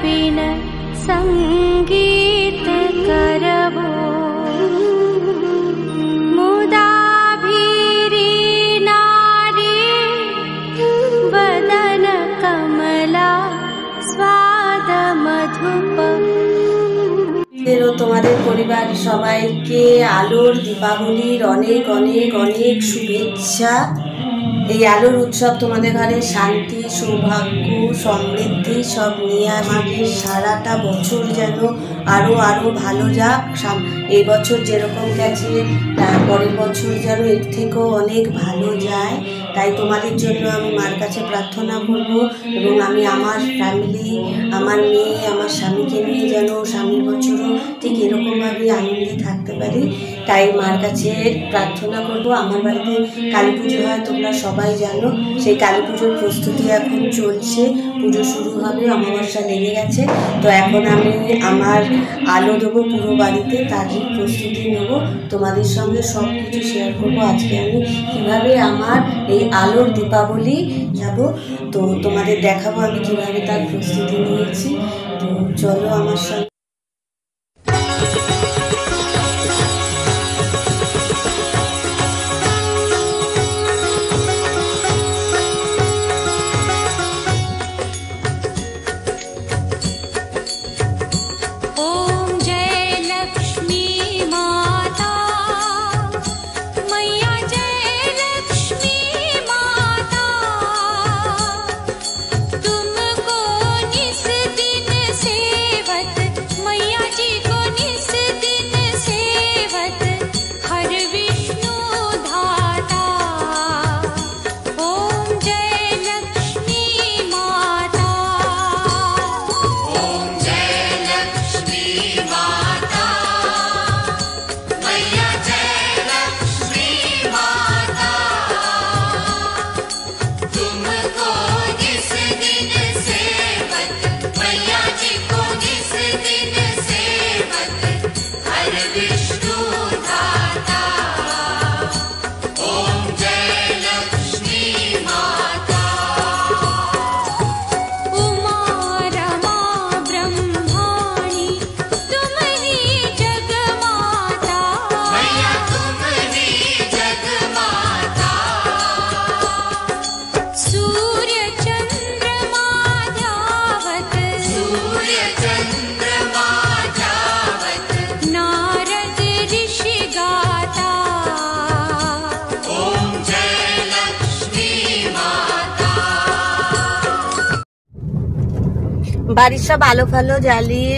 बिन संगीत करबो मुदा भीरी नारी बदन कमला स्वाद मधुप। তোমাদের পরিবার সবাইকে আলোর দীপাবলির অনেক অনেক অনেক শুভেচ্ছা। এই আলোর উৎসব তোমাদের ঘরে শান্তি, সৌভাগ্য, সমৃদ্ধি সব নিয়ে আমাদের সারাটা বছর যেন আরও আরও ভালো যাক। এই বছর যেরকম গেছে পরের বছর যেন এর থেকেও অনেক ভালো যায়, তাই তোমাদের জন্য আমি মার কাছে প্রার্থনা করব। এবং আমি আমার ফ্যামিলি, আমার মেয়ে, আমার স্বামীকে নিয়ে যেন সামনের বছরও ঠিক এরকমভাবে আনন্দে থাকতে পারি, তাই মার কাছে প্রার্থনা করব। আমার বাড়িতে কালী পুজো হয়, তোমরা সবাই জানো। সেই কালী পুজোর প্রস্তুতি এখন চলছে, পুজো শুরু হবে, অমাবস্যা লেগে গেছে। তো এখন আমি আমার আলো দেবো পুরো বাড়িতে, তারই প্রস্তুতি নেব। তোমাদের সঙ্গে সব কিছু শেয়ার করবো আজকে আমি কীভাবে আমার এই আলোর দীপাবলি যাব, তো তোমাদের দেখাবো আমি কীভাবে তার প্রস্তুতি নিয়েছি। তো চলো আমার সঙ্গে। বাড়ির সব আলো ফালো জ্বালিয়ে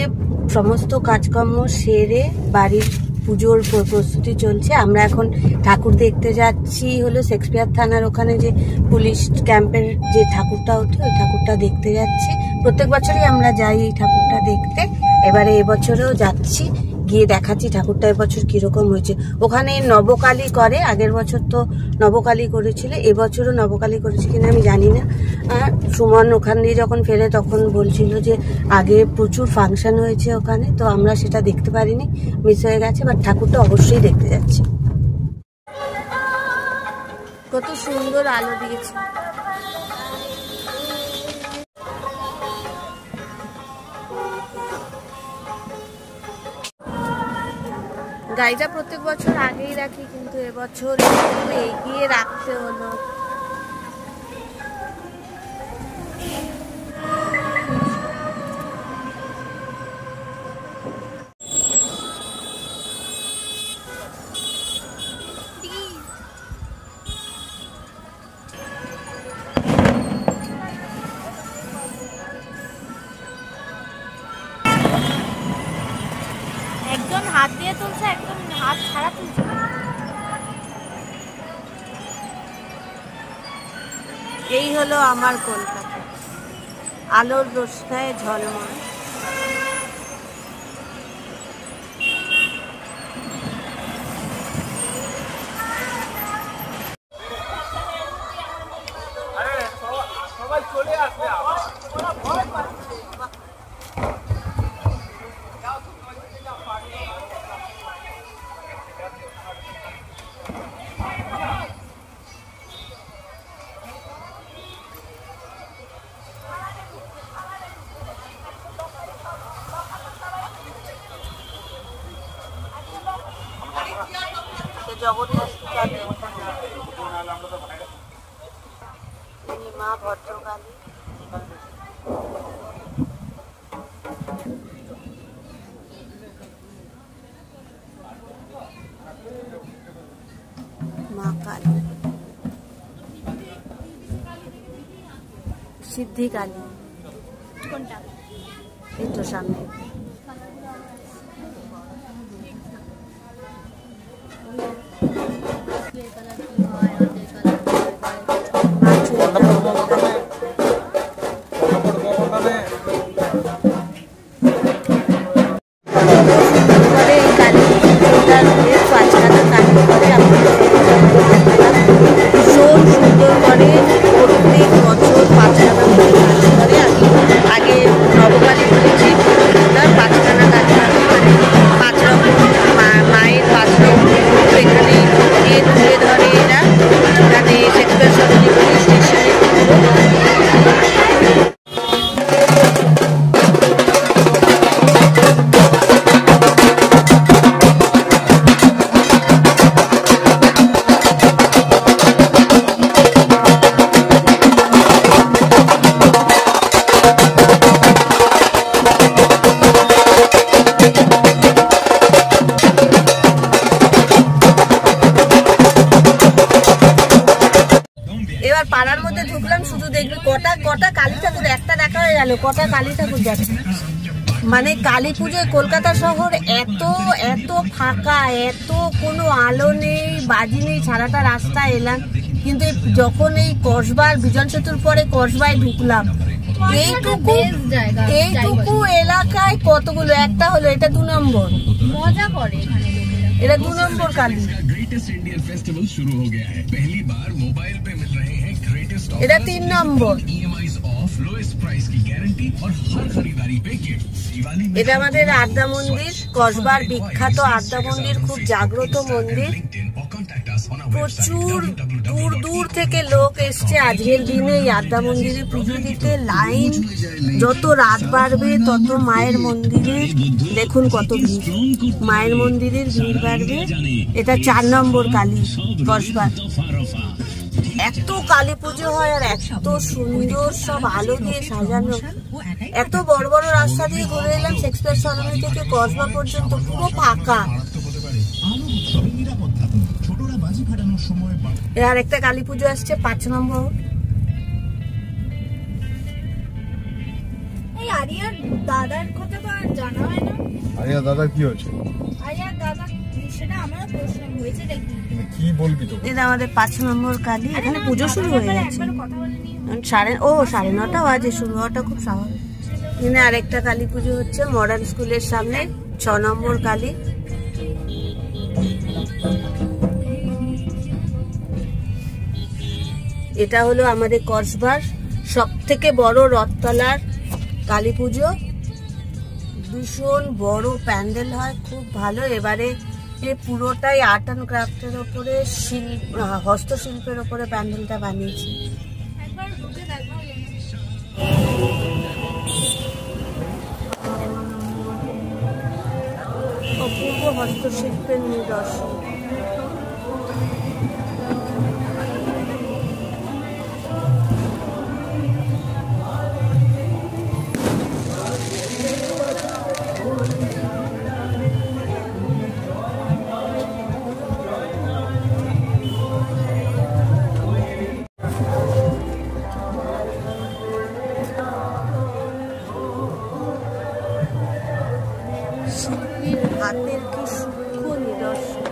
সমস্ত কাজকর্ম সেরে বাড়ির পুজোর প্রস্তুতি চলছে। আমরা এখন ঠাকুর দেখতে যাচ্ছি, হলো শেক্সপিয়ার থানার ওখানে যে পুলিশ ক্যাম্পের যে ঠাকুরটা ওঠে, ওই ঠাকুরটা দেখতে যাচ্ছি। প্রত্যেক বছরই আমরা যাই এই ঠাকুরটা দেখতে, এবারে এবছরেও যাচ্ছি, গিয়ে দেখাচ্ছি ঠাকুরটা এবছর কিরকম হয়েছে। ওখানে নবকালী করে, আগের বছর তো নবকালী করেছিল, এবছরও নবকালী করেছে কিনা আমি জানি না। সুমন ওখান দিয়ে যখন ফেরে তখন বলছিল যে আগে প্রচুর ফাংশন হয়েছে ওখানে, তো আমরা সেটা দেখতে পারিনি, মিস হয়ে গেছে। বাট ঠাকুরটা অবশ্যই দেখতে যাচ্ছি। কত সুন্দর আলো দিয়েছে। গাড়িটা প্রত্যেক বছর আগেই রাখি, কিন্তু এবছর এগিয়ে রাখতে হলো। একজন হাত দিয়ে তুলছে, একজন হাত ছাড়া তুলছে। এই হলো আমার কলকাতা, আলোর রোশনায় ঝলমল। সবাই চলে আসবে। জগদ্ধাত্রী কালী, মা ভদ্রকালী, মা কালী, সিদ্ধি কালী, কোনটা? এই তো সামনে। এবার পাড়ার মধ্যে ঢুকলাম, শুধু দেখবি কটা কটা কালী ঠাকুর, একটা দেখা হয়ে গেল, কটা কালী ঠাকুর যাচ্ছে। মানে কালী পুজোয় কলকাতা শহর এত এত ফাঁকা, এত কোনো আলো নেই, বাজি নেই, সারাটা রাস্তা এলাম। কিন্তু যখন এই কসবার বিজন সেতুর পরে কসবায় ঢুকলাম, এইটুকু এলাকায় কতগুলো, একটা হলো, এটা 2 নম্বর, মজা করে এখানে লোকেরা। এটা 2 নম্বর কালী, এটা 3 নম্বর, এটা আমাদের আদ্যা মন্দির, কসবার বিখ্যাত আদ্যা মন্দির, খুব জাগ্রত মন্দির। প্রচুর দূর দূর থেকে লোক এসছে আজকের দিনে এই আদ্যা মন্দিরে পুজো দিতে। লাইন যত রাত বাড়বে তত মায়ের মন্দিরে দেখুন কত ভিড়, মায়ের মন্দিরের ভিড় বাড়বে। এটা 4 নম্বর কালী কসবার। এত কালী পুজো হয় আর এত সুন্দর, সব আলো দিয়ে সাজানো। এত বড় বড় রাস্তা দিয়ে ঘুরে এলাম, শেক্সপিয়ার কলোনি থেকে কসবা পর্যন্ত পুরো ফাঁকা। আর একটা কালী পুজো আসছে 5 নম্বর। এই আরিয়ার দাদার কথা তো আর জানা হয় না। আরিয়া দাদা কি হচ্ছে? আরিয়ার দাদা সেটা আমার প্রশ্ন হয়েছে দেখি। কি বলবি তো? এটা আমাদের 5 নম্বর কালী। এখানে পুজো শুরু হয়ে গেছে, 9:30 বাজে, শুরু হওয়াটা খুব স্বাভাবিক। এখানে আরেকটা কালী পুজো হচ্ছে মডার্ন স্কুলের সামনে, 6 নম্বর কালী। এটা হলো আমাদের কসবার সব থেকে বড় রথতলার কালী পুজো। ভীষণ বড় প্যান্ডেল হয়, খুব ভালো। এবারে পুরোটাই আর্ট অ্যান্ড ক্রাফটের ওপরে, হস্তশিল্পের ওপরে প্যান্ডেলটা বানিয়েছি। অপূর্ব হস্তশিল্পের নিদর্শন। হাতের কি সূক্ষ্ম নিদর্শন।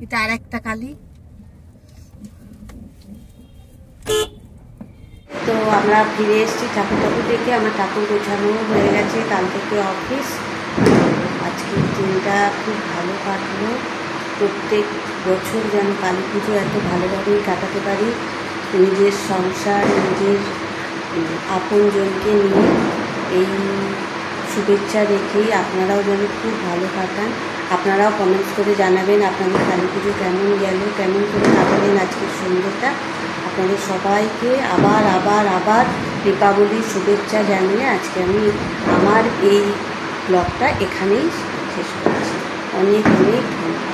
এটা আর একটা কালী। তো আমরা ফিরে এসেছি ঠাকুর থেকে। আমার ঠাকুর গোছানো হয়ে গেছে, কাল থেকে অফিস। আজকের দিনটা খুব ভালো কাটলো। প্রত্যেক বছর যেন কালী পুজো এত ভালোভাবেই কাটাতে পারি, নিজের সংসার, নিজের আপনজনকে নিয়ে এই শুভেচ্ছা রেখেই আপনারাও যেন খুব ভালো কাটান। আপনারাও কমেন্টস করে জানাবেন আপনাদের কালী পুজো কেমন গেল, কেমন করে কাটালেন আজকের সন্ধ্যেটা। আপনাদের সবাইকে আবার দীপাবলির শুভেচ্ছা জানিয়ে আজকে আমি আমার এই ব্লগটা এখানেই শেষ করছি। অনেক ধন্যবাদ।